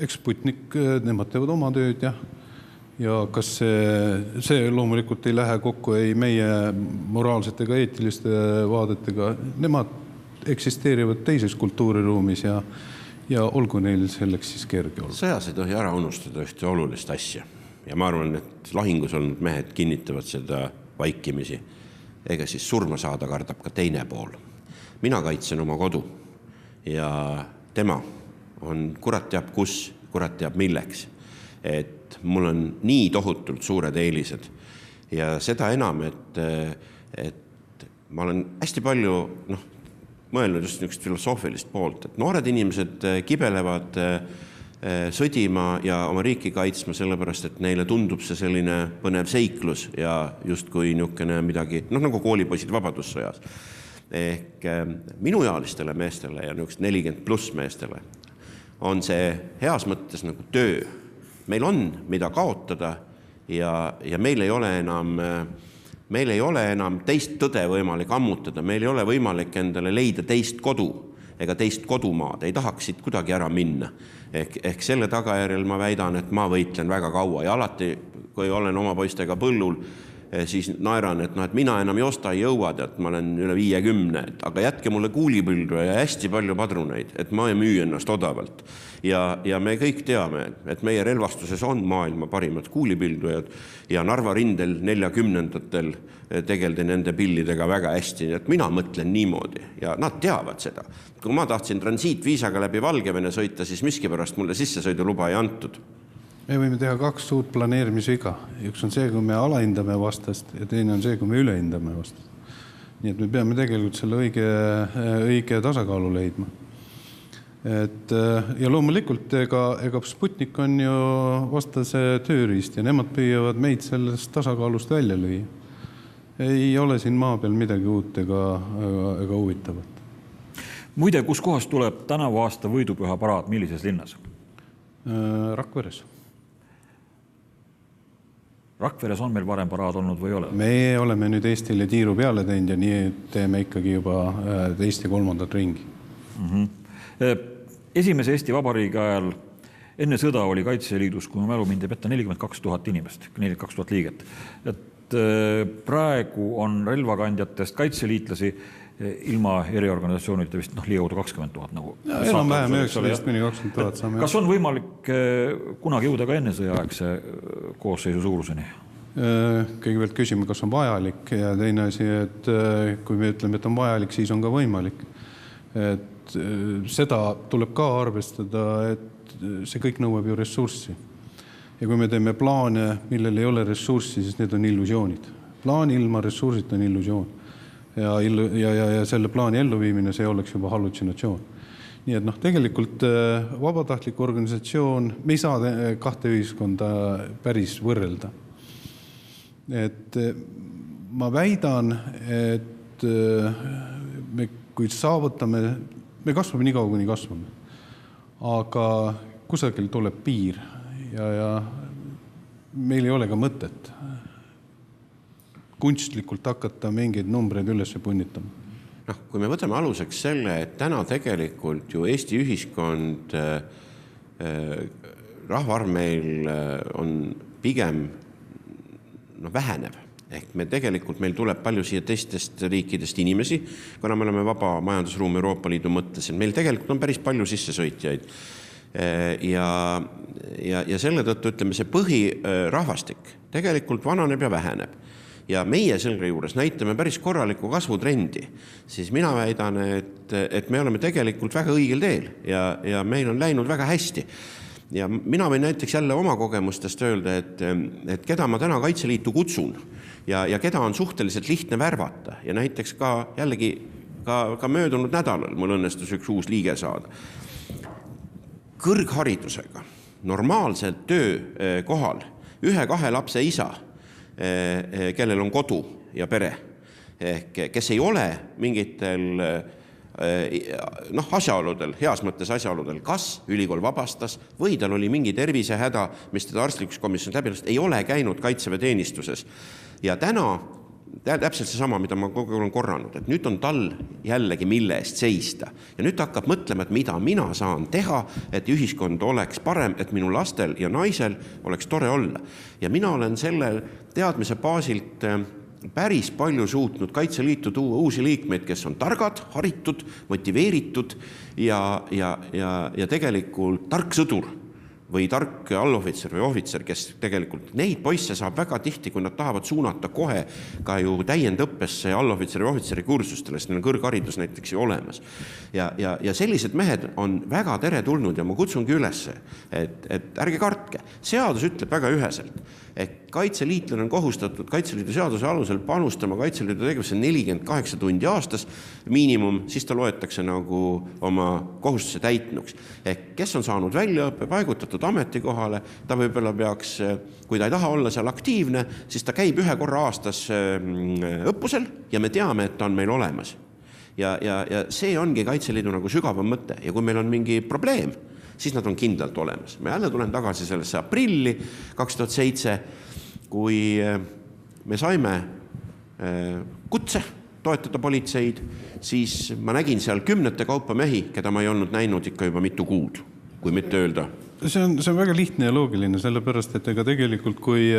eks Sputnik, nemad teevad oma tööd, jah. Ja kas see loomulikult ei lähe kokku ei meie moraalsete ega eetiliste vaadetega. Nemad eksisteerivad teises kultuuriruumis ja olgu neil selleks siis kerge olla. Sõjas ei tohi ära unustada ühte olulist asja. Ja ma arvan, et lahingus olnud mehed kinnitavad seda vaikimisi. Ega siis surma saada kardab ka teine pool. Mina kaitsen oma kodu ja tema on kurat teab kus, kurat teab milleks. Et mul on nii tohutult suured eelised ja seda enam, et ma olen hästi palju mõelnud just niisugust filosoofilist poolt, et noored inimesed kibelevad sõdima ja oma riiki kaitsma sellepärast, et neile tundub see selline põnev seiklus ja justkui niisugune midagi, nagu koolipoisid vabadussõjas. Ehk minuealistele meestele ja niisugust 40+ meestele on see heas mõttes nagu töö. Meil on mida kaotada ja meil ei ole enam teist tõde võimalik ammutada, meil ei ole võimalik endale leida teist kodu ega teist kodumaad, ei tahaks siit kuidagi ära minna. Ehk selle tagajärjel ma väidan, et ma võitlen väga kaua ja alati, kui olen oma poistega põllul, siis naeran, et mina enam joosta ei jõua, et ma olen üle 50, aga jätke mulle kuulipildu ja hästi palju padruneid, et ma ei müü ennast odavalt. Ja me kõik teame, et meie relvastuses on maailma parimad kuulipildujad ja Narva rindel 40-ndatel tegeldi nende pillidega väga hästi, et mina mõtlen niimoodi ja nad teavad seda. Kui ma tahtsin transiitviisaga läbi Valgevene sõita, siis miskipärast mulle sissesõiduluba ei antud. Me võime teha 2 suurt planeerimisviga. Üks on see, kui me alahindame vastast ja teine on see, kui me ülehindame vastast. Nii et me peame tegelikult selle õige tasakaalu leidma. Ja loomulikult ega Sputnik on ju vastase tööriist ja nemad püüavad meid sellest tasakaalust välja lüüa. Ei ole siin maa peal midagi uut ega huvitavat. Muide, kus kohas tuleb tänavu aasta võidupüha paraad, millises linnas? Rakveres. Rakveres on meil varem paraad olnud või ei ole? Me oleme nüüd Eestile tiiru peale teinud ja nii teeme ikkagi juba teist ja 3. ringi. Esimese Eesti Vabariigi ajal enne sõda oli Kaitseliidus, kui ma mälu mind ei petta, 42 000 inimest, 42 000 liiget. Et praegu on relvakandjatest kaitseliitlasi ilma eriorganisatsioonide vist liiaudu 20 000 nagu. Enam vähem 19–20 000 saame. Kas on võimalik kunagi jõuda ka enne sõjaaegse koosseisu suuruseni? Kõigepealt küsime, kas on vajalik ja teine asi, et kui me ütleme, et on vajalik, siis on ka võimalik. Et seda tuleb ka arvestada, et see kõik nõuab ju ressurssi. Ja kui me teeme plaane, millel ei ole ressurssi, siis need on illusioonid. Plaan ilma ressursita on illusioon. Ja selle plaani elluviimine, see oleks juba hallutsinatsioon. Nii et tegelikult vabatahtlik organisatsioon, me ei saa 2 ühiskonda päris võrrelda. Et ma väidan, et kui saavutame, me kasvame nii kaua, kuni kasvame. Aga kusagil tuleb piir ja meil ei ole ka mõtet kunstlikult hakata mingeid numbreid üles punnitama. Kui me võtame aluseks selle, et täna tegelikult ju Eesti ühiskond, rahvaarv meil on pigem vähenev. Ehk meil tuleb palju siia teistest riikidest inimesi, kuna me oleme vaba majandusruum Euroopa Liidu mõttes. Meil tegelikult on päris palju sissesõitjaid. Ja selle tõttu ütleme, see põhirahvastik tegelikult vananeb ja väheneb. Ja meie selle juures näitame päris korraliku kasvutrendi, siis mina väidan, et me oleme tegelikult väga õigel teel ja meil on läinud väga hästi. Ja mina võin näiteks jälle oma kogemustest öelda, et keda ma täna Kaitseliitu kutsun ja keda on suhteliselt lihtne värvata ja näiteks ka jällegi ka möödunud nädalal mul õnnestus üks uus liige saada. Kõrgharidusega, normaalselt töö kohal, 1-2 lapse isa, kellel on kodu ja pere, kes ei ole mingitel asjaoludel, heas mõttes asjaoludel, kas ülikool vabastas või tal oli mingi tervisehäda, mis teda arstlikkuskomisjon läbi ei ole käinud kaitseväeteenistuses. Ja täna täpselt seesama, mida ma kogu olen korranud, et nüüd on tal jällegi mille eest seista. Ja nüüd hakkab mõtlema, et mida mina saan teha, et ühiskond oleks parem, et minu lastel ja naisel oleks tore olla. Ja mina olen selle teadmise baasilt päris palju suutnud Kaitseliitu tuua uusi liikmeid, kes on targad, haritud, motiveeritud ja tegelikult tark sõdur või tark allohvitser või ohvitser, kes tegelikult neid poisse saab väga tihti, kui nad tahavad suunata kohe ka ju täiendõppesse allohvitseri või ohvitseri kursustele, sest neil on kõrgharidus näiteks ju olemas. Ja sellised mehed on väga teretulnud ja ma kutsungi üles, et ärge kartke. Seadus ütleb väga üheselt, et kaitseliitlane on kohustatud Kaitseliidu seaduse alusel panustama Kaitseliidu tegevusse 48 tundi aastas miinimum, siis ta loetakse nagu oma kohustuse täitnuks. Kes on saanud väljaõppe, paigutatud ametikohale, ta võib-olla peaks, kui ta ei taha olla seal aktiivne, siis ta käib 1 korra aastas õppusel ja me teame, et ta on meil olemas. Ja see ongi Kaitseliidu nagu sügavam mõte ja kui meil on mingi probleem, siis nad on kindlalt olemas. Ma jälle tulen tagasi sellesse aprilli 2007, kui me saime kutse toetada politseid, siis ma nägin seal 10 kaupa mehi, keda ma ei olnud näinud ikka juba mitu kuud, kui mitte öelda see on väga lihtne ja loogiline, sellepärast, et ega tegelikult, kui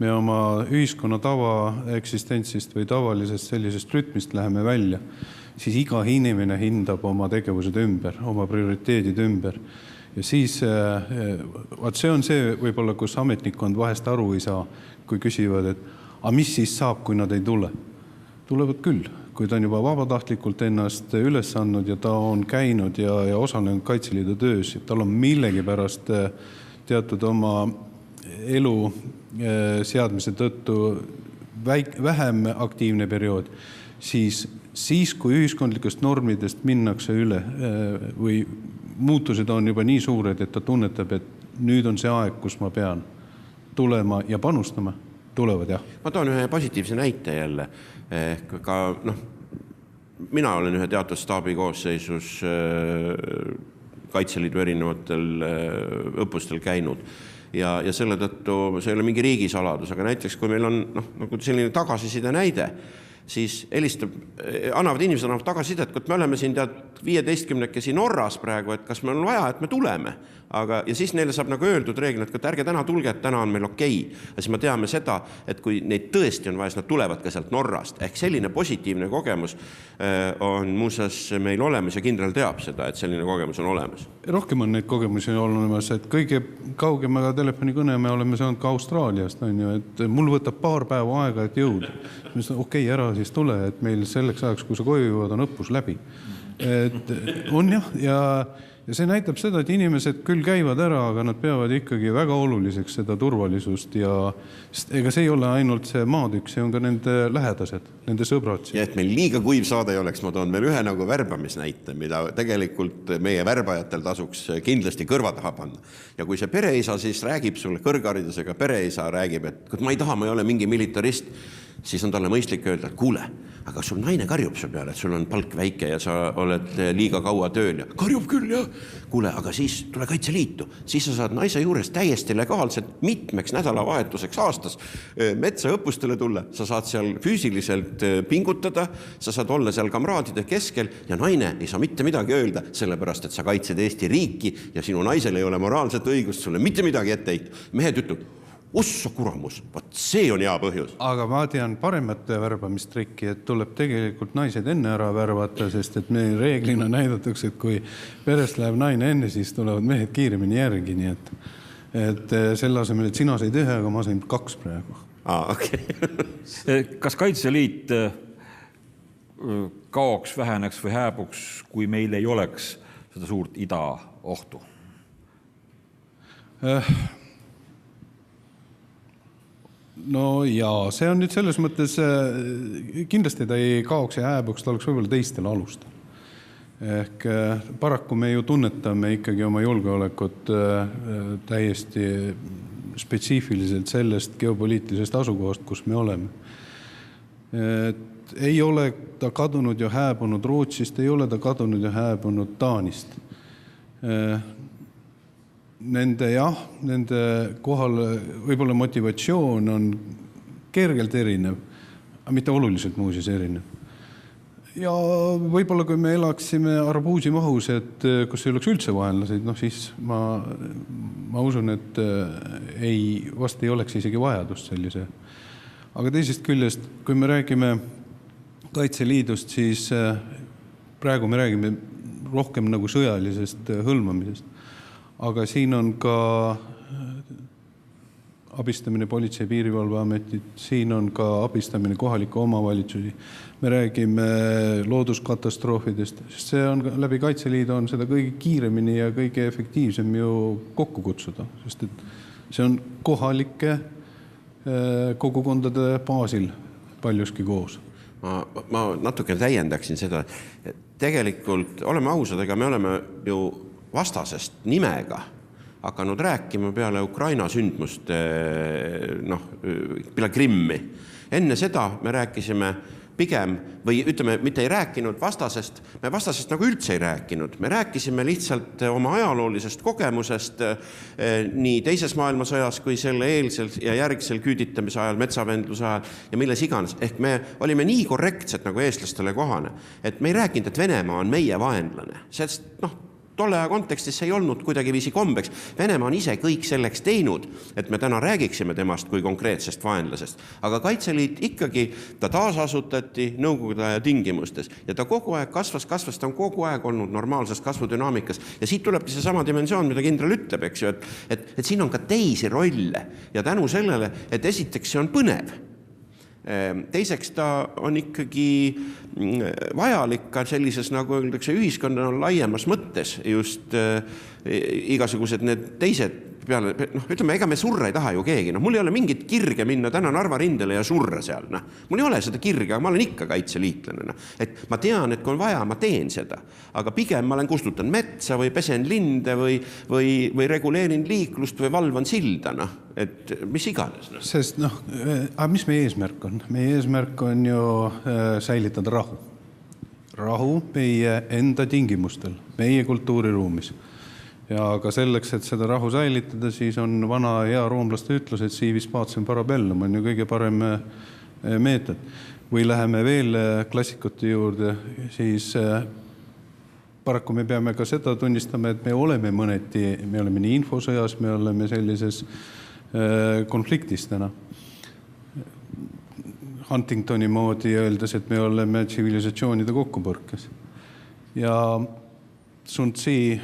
me oma ühiskonna tavaeksistentsist või tavalisest sellisest rütmist läheme välja, siis iga inimene hindab oma tegevused ümber, oma prioriteedid ümber. Ja siis, see on see võib-olla, kus ametnikkond vahest aru ei saa, kui küsivad, et mis siis saab, kui nad ei tule? Tulevad küll, kui ta on juba vabatahtlikult ennast üles andnud ja ta on käinud ja osalenud Kaitseliidu töös, tal on millegi pärast teatud oma elu seadmise tõttu vähem aktiivne periood, siis kui ühiskondlikest normidest minnakse üle või muutused on juba nii suured, et ta tunnetab, et nüüd on see aeg, kus ma pean tulema ja panustama, tulevad jah. Ma toon ühe positiivse näite jälle. Ka, mina olen ühe teatud staabi koosseisus Kaitseliidu erinevatel õppustel käinud ja selle tõttu see ei ole mingi riigisaladus, aga näiteks kui meil on nagu selline tagasiside näide, siis inimesed annavad tagasisidet, kui me oleme siin 15 Norras praegu, et kas meil on vaja, et me tuleme. Ja siis neile saab nagu öeldud reeglina, et ärge täna tulge, et täna on meil okei. Ja siis me teame seda, et kui neid tõesti on vaja, siis nad tulevad ka sealt Norrast. Ehk selline positiivne kogemus on muuseas meil olemas ja kindral teab seda, et selline kogemus on olemas. Rohkem on neid kogemusi olemas, et kõige kaugemaga telefonikõne me oleme saanud ka Austraaliast, et mul võtab paar päeva aega, et jõuda. Okei, ära siis tule, et meil selleks ajaks, kui sa koju jõuad, on õppus läbi. Et on jah, ja see näitab seda, et inimesed küll käivad ära, aga nad peavad ikkagi väga oluliseks seda turvalisust ja ega see ei ole ainult see maatükk, see on ka nende lähedased, nende sõbrad. Ja et meil liiga kuiv saade ei oleks, ma toon veel ühe nagu värbamisnäite, mida tegelikult meie värbajatel tasuks kindlasti kõrva taha panna. Ja kui see pereisa siis räägib sulle kõrgharidusega, pereisa räägib, et ma ei taha, ma ei ole mingi militarist, siis on talle mõistlik öelda, et kuule, aga sul naine karjub su peale, et sul on palk väike ja sa oled liiga kaua tööl ja karjub küll, jah. Kuule, aga siis tule Kaitseliitu, siis sa saad naise juures täiesti legaalselt mitmeks nädalavahetuseks aastas metsaõppustele tulla, sa saad seal füüsiliselt pingutada, sa saad olla seal kamraadide keskel ja naine ei saa mitte midagi öelda, sellepärast, et sa kaitsed Eesti riiki ja sinu naisel ei ole moraalset õigust sulle mitte midagi ette heita. Mehed ütleb, ossa kuramus, see on hea põhjus. Aga ma tean paremat värbamistrikki, et tuleb tegelikult naised enne ära värvata, sest et meil reeglina näidatakse, et kui perest läheb naine enne, siis tulevad mehed kiiremini järgi, nii et selle asemel, et sina said ühe, aga ma sain 2 praegu. Okay. Kas Kaitseliit kaoks, väheneks või hääbuks, kui meil ei oleks seda suurt ida ohtu? No jaa, see on nüüd selles mõttes, kindlasti ta ei kaoks ja hääbuks, ta oleks võib-olla teistel alustel. Ehk paraku me ju tunnetame ikkagi oma julgeolekut täiesti spetsiifiliselt sellest geopoliitilisest asukohast, kus me oleme. Et ei ole ta kadunud ja hääbunud Rootsist, ei ole ta kadunud ja hääbunud Taanist. Nende kohal võib-olla motivatsioon on kergelt erinev, aga mitte oluliselt muuseas erinev. Ja võib-olla kui me elaksime arbuusi mahus, et kus ei oleks üldse vaenlaseid, siis ma usun, et vast ei oleks isegi vajadust sellise. Aga teisest küljest, kui me räägime Kaitseliidust, siis praegu me räägime rohkem nagu sõjalisest hõlmamisest. Aga siin on ka abistamine Politsei- ja Piirivalveametit, siin on ka abistamine kohaliku omavalitsusi. Me räägime looduskatastroofidest, sest see on läbi Kaitseliidu on seda kõige kiiremini ja kõige efektiivsem ju kokku kutsuda, sest et see on kohalike kogukondade baasil paljuski koos. Ma natuke täiendaksin seda, et tegelikult oleme ausad, ega me oleme ju vastasest nimega hakanud rääkima peale Ukraina sündmuste, peale Krimmi. Enne seda me rääkisime pigem, või ütleme, mitte ei rääkinud vastasest, me vastasest nagu üldse ei rääkinud. Me rääkisime lihtsalt oma ajaloolisest kogemusest nii teises maailmasõjas kui selle eelsel ja järgsel küüditamise ajal, metsavendluse ajal ja milles iganes. Ehk me olime nii korrektsed nagu eestlastele kohane, et me ei rääkinud, et Venemaa on meie vaenlane. Sest tolle aja kontekstis see ei olnud kuidagi viisi kombeks. Venemaa on ise kõik selleks teinud, et me täna räägiksime temast kui konkreetsest vaenlasest. Aga Kaitseliit ikkagi, ta taasasutati Nõukogude aja tingimustes ja ta kogu aeg kasvas, ta on kogu aeg olnud normaalses kasvudünaamikas. Ja siit tulebki see sama dimensioon, mida kindral ütleb, eks ju, et siin on ka teisi rolle ja tänu sellele, et esiteks see on põnev. Teiseks ta on ikkagi vajalik ka sellises, nagu öeldakse, ühiskonna laiemas mõttes just igasugused need teised peale, ütleme, ega me surra ei taha ju keegi. Mul ei ole mingit kirge minna täna Narva rindele ja surra seal. Mul ei ole seda kirge, aga ma olen ikka kaitseliitlane. Et ma tean, et kui on vaja, ma teen seda. Aga pigem ma olen kustutan metsa või pesen linde või reguleerin liiklust või valvan silda. Et mis iganes. Sest aga mis meie eesmärk on? Meie eesmärk on ju säilitada rahu. Rahu meie enda tingimustel, meie kultuuriruumis. Ja ka selleks, et seda rahu säilitada, siis on vana hea roomlaste ütlus, et civis pacem parabellum on ju kõige parem meetod. Või läheme veel klassikute juurde, siis paraku me peame ka seda tunnistama, et me oleme mõneti, me oleme nii infosõjas, me oleme sellises konfliktis täna. Huntingtoni moodi öeldes, et me oleme tsivilisatsioonide kokkupõrkes. Ja Sun Tzu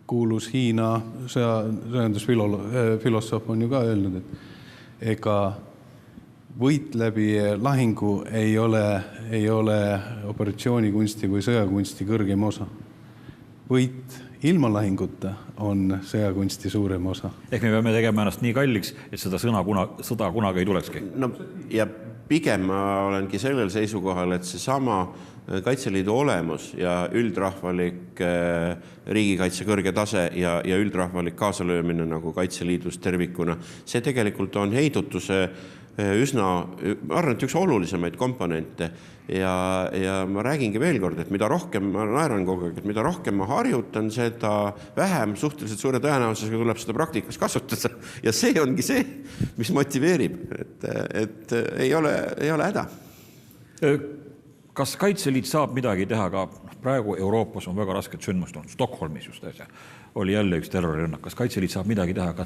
kuulus Hiina sõjandusfilosoof on ju ka öelnud, et ega võit läbi lahingu ei ole operatsioonikunsti või sõjakunsti kõrgem osa. Võit ilma lahinguta on sõjakunsti suurem osa. Ehk me peame tegema ennast nii kalliks, et seda sõda kunagi ei tulekski. No, ja pigem ma olengi sellel seisukohal, et see sama Kaitseliidu olemus ja üldrahvalik riigikaitse kõrge tase ja üldrahvalik kaasalöömine nagu Kaitseliidus tervikuna, see tegelikult on heidutuse üsna, ma arvan, et üks olulisemaid komponente ja ma räägingi veel kord, et mida rohkem, ma naeran kogu aeg, et mida rohkem ma harjutan, seda vähem suhteliselt suure tõenäosusega tuleb seda praktikas kasutada ja see ongi see, mis motiveerib, et ei ole häda. Kas Kaitseliit saab midagi teha ka praegu Euroopas on väga rasket sündmust olnud, Stockholmis just äsja oli jälle üks terrorirünnak. Kas Kaitseliit saab midagi teha ka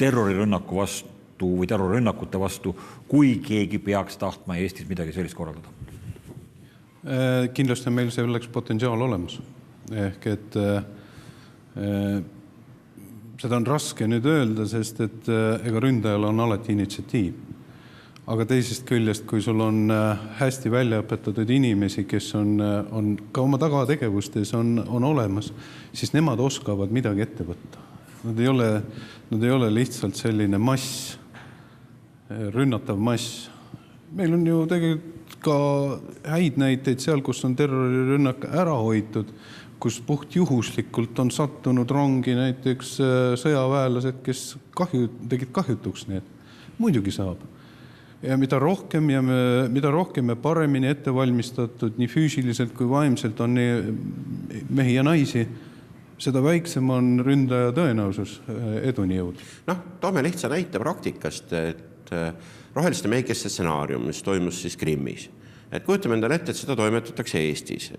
terrorirünnaku vastu või terrorirünnakute vastu, kui keegi peaks tahtma Eestis midagi sellist korraldada? Kindlasti on meil selleks potentsiaal olemas. Ehk et seda on raske nüüd öelda, sest et ega ründajal on alati initsiatiiv. Aga teisest küljest, kui sul on hästi välja õpetatud inimesi, kes on ka oma tagategevustes on olemas, siis nemad oskavad midagi ette võtta. Nad ei ole lihtsalt selline mass, rünnatav mass. Meil on ju tegelikult ka häid näiteid seal, kus on terrorirünnak ära hoitud, kus puht juhuslikult on sattunud rongi näiteks sõjaväelased, kes tegid kahjutuks need. Muidugi saab. Ja mida rohkem me paremini ette valmistatud nii füüsiliselt kui vaimselt on mehi ja naisi, seda väiksem on ründaja tõenäosus eduni jõud. Toome lihtsa näite praktikast, et roheliste meikeste stsenaarium, mis toimus siis Krimmis. Et kujutame endale ette, et seda toimetatakse Eestis.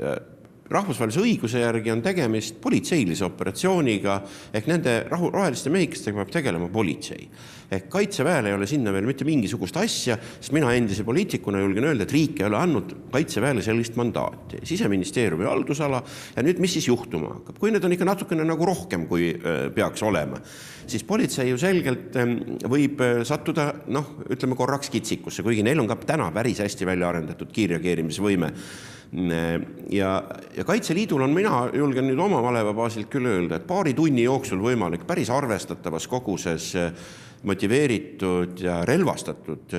Rahvusvahelise õiguse järgi on tegemist politseilise operatsiooniga, ehk nende roheliste mehikestega peab tegelema politsei. Ehk Kaitseväel ei ole sinna veel mitte mingisugust asja, sest mina endise poliitikuna julgen öelda, et riik ei ole andnud Kaitseväele sellist mandaati. Siseministeeriumi haldusala ja nüüd mis siis juhtuma hakkab? Kui need on ikka natukene nagu rohkem, kui peaks olema, siis politsei ju selgelt võib sattuda, ütleme korraks kitsikusse, kuigi neil on ka täna päris hästi välja arendatud kiirreageerimisvõime. Ja Kaitseliidul on, mina julgen nüüd oma maleva baasilt küll öelda, et paari tunni jooksul võimalik päris arvestatavas koguses motiveeritud ja relvastatud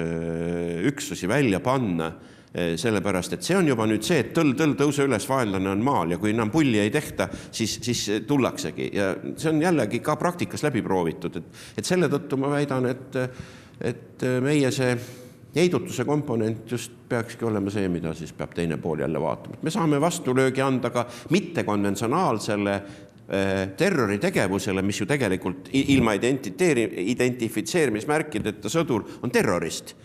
üksusi välja panna, sellepärast, et see on juba nüüd see, et tõll tõuse üles, vaenlane on maal ja kui enam pulli ei tehta, siis tullaksegi. Ja see on jällegi ka praktikas läbi proovitud, et selle tõttu ma väidan, et meie see heidutuse komponent just peakski olema see, mida siis peab teine pool jälle vaatama. Me saame vastulöögi anda ka mittekonventsionaalsele terroritegevusele, mis ju tegelikult ilma identifitseerimismärkideta sõdur on terrorist.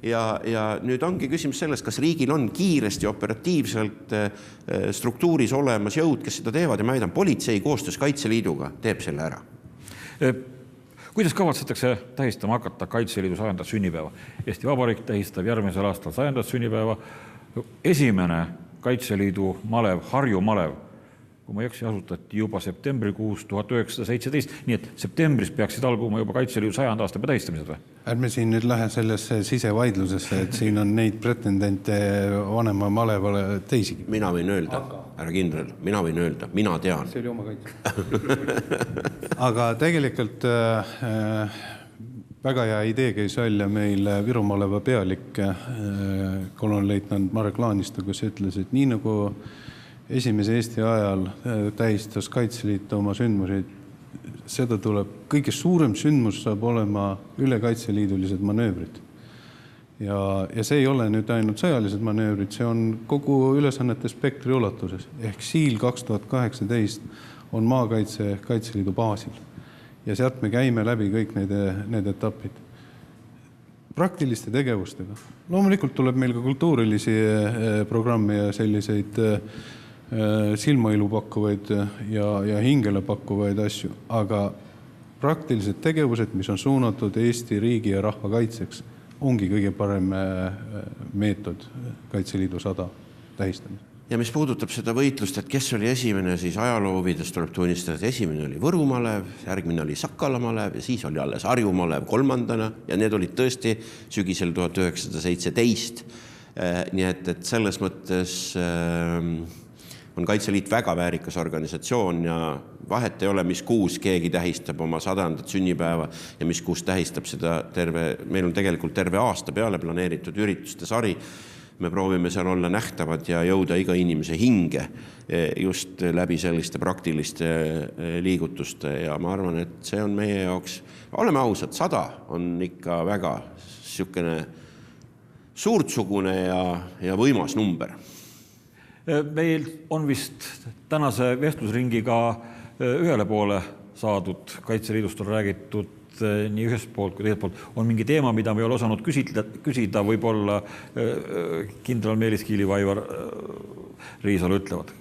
ja nüüd ongi küsimus selles, kas riigil on kiiresti operatiivselt struktuuris olemas jõud, kes seda teevad ja ma väidan, politsei koostöös Kaitseliiduga teeb selle ära. Kuidas kavatsetakse tähistama hakata Kaitseliidu 100. sünnipäeva? Eesti Vabariik tähistab järgmisel aastal 100. sünnipäeva. Esimene Kaitseliidu malev, Harju malev, kui ma eksi, asutati juba septembrikuus 1917, nii et septembris peaksid alguma juba Kaitseliidu 100. aastapäeva tähistamised või? Ärme siin nüüd lähe sellesse sisevaidlusesse, et siin on neid pretendente vanema malevale teisigi. Mina võin öelda, härra kindral, mina tean. See oli oma kaitse. Aga tegelikult väga hea idee käis välja meil Viru maleva pealik kolonelleitnant Marek Laanisto, kus ütles, et nii nagu esimese Eesti ajal tähistas Kaitseliit oma sündmuseid, seda tuleb, kõige suurem sündmus saab olema üle kaitseliidulised manöövrid. Ja see ei ole nüüd ainult sõjalised manöövrid, see on kogu ülesannete spektri ulatuses. Ehk SIIL 2018 on maakaitse Kaitseliidu baasil. Ja sealt me käime läbi kõik need etapid. Praktiliste tegevustega. Loomulikult tuleb meil ka kultuurilisi programme ja selliseid silmailu pakkuvaid ja hingele pakkuvaid asju, aga praktilised tegevused, mis on suunatud Eesti riigi ja rahva kaitseks, ongi kõige parem meetod Kaitseliidu 100 tähistamine. Ja mis puudutab seda võitlust, et kes oli esimene, siis ajaloovidest tuleb tunnistada, et esimene oli Võru malev, järgmine oli Sakala malev ja siis oli alles Harju malev kolmandana ja need olid tõesti sügisel 1917. Nii et selles mõttes on Kaitseliit väga väärikas organisatsioon ja vahet ei ole, mis kuus keegi tähistab oma 100. sünnipäeva ja mis kuus tähistab seda meil on tegelikult terve aasta peale planeeritud ürituste sari. Me proovime seal olla nähtavad ja jõuda iga inimese hinge just läbi selliste praktiliste liigutuste ja ma arvan, et see on meie jaoks, oleme ausad, 100 on ikka väga sükene suurtsugune ja võimas number. Meil on vist tänase vestlusringiga ühele poole saadud, Kaitseliidust on räägitud nii ühest poolt kui teiselt poolt. On mingi teema, mida me ei ole osanud küsida, võib-olla kindral Meelis Kiili-Vaivar Riisalu ütlevad.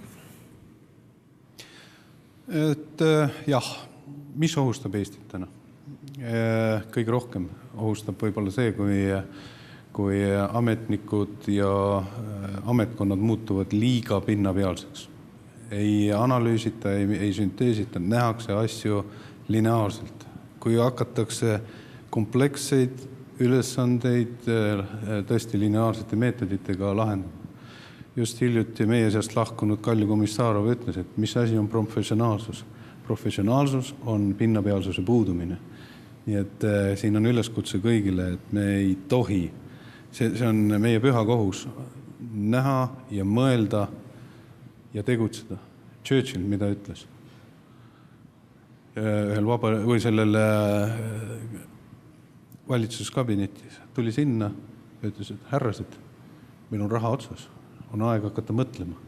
Et jah, mis ohustab Eestit täna? Kõige rohkem ohustab võib-olla see, kui ametnikud ja ametkonnad muutuvad liiga pinnapealseks. Ei analüüsita, ei sünteesita, nähakse asju lineaarselt. Kui hakatakse kompleksseid ülesandeid tõesti lineaarsete meetoditega lahendama. Just hiljuti meie seast lahkunud Kalju Komissarov ütles, et mis asi on professionaalsus. Professionaalsus on pinnapealsuse puudumine. Nii et siin on üleskutse kõigile, et me ei tohi, see on meie püha kohus, näha ja mõelda ja tegutseda. Churchill, mida ütles? Ühel või sellel valitsuskabinetis tuli sinna ja ütles, et härrased, meil on raha otsas, on aeg hakata mõtlema.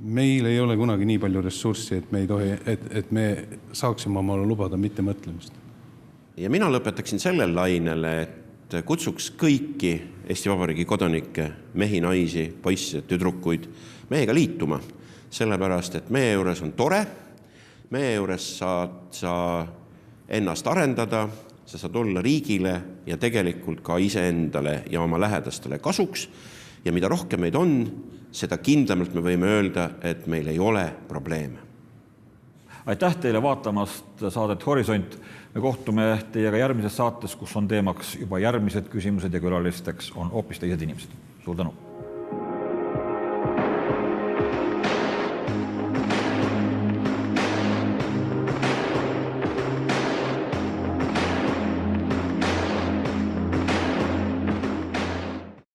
Meil ei ole kunagi nii palju ressurssi, et me saaksime omale lubada mitte mõtlemist. Ja mina lõpetaksin sellel lainele, et kutsuks kõiki Eesti Vabariigi kodanikke, mehi, naisi, poisse, tüdrukuid meiega liituma, sellepärast, et meie juures on tore, meie juures saad sa ennast arendada, sa saad olla riigile ja tegelikult ka iseendale ja oma lähedastele kasuks. Ja mida rohkem meid on, seda kindlamalt me võime öelda, et meil ei ole probleeme. Aitäh teile vaatamast saadet Horisont. Me kohtume teiega järgmises saates, kus on teemaks juba järgmised küsimused ja külalisteks on hoopis teised inimesed. Suur tänu!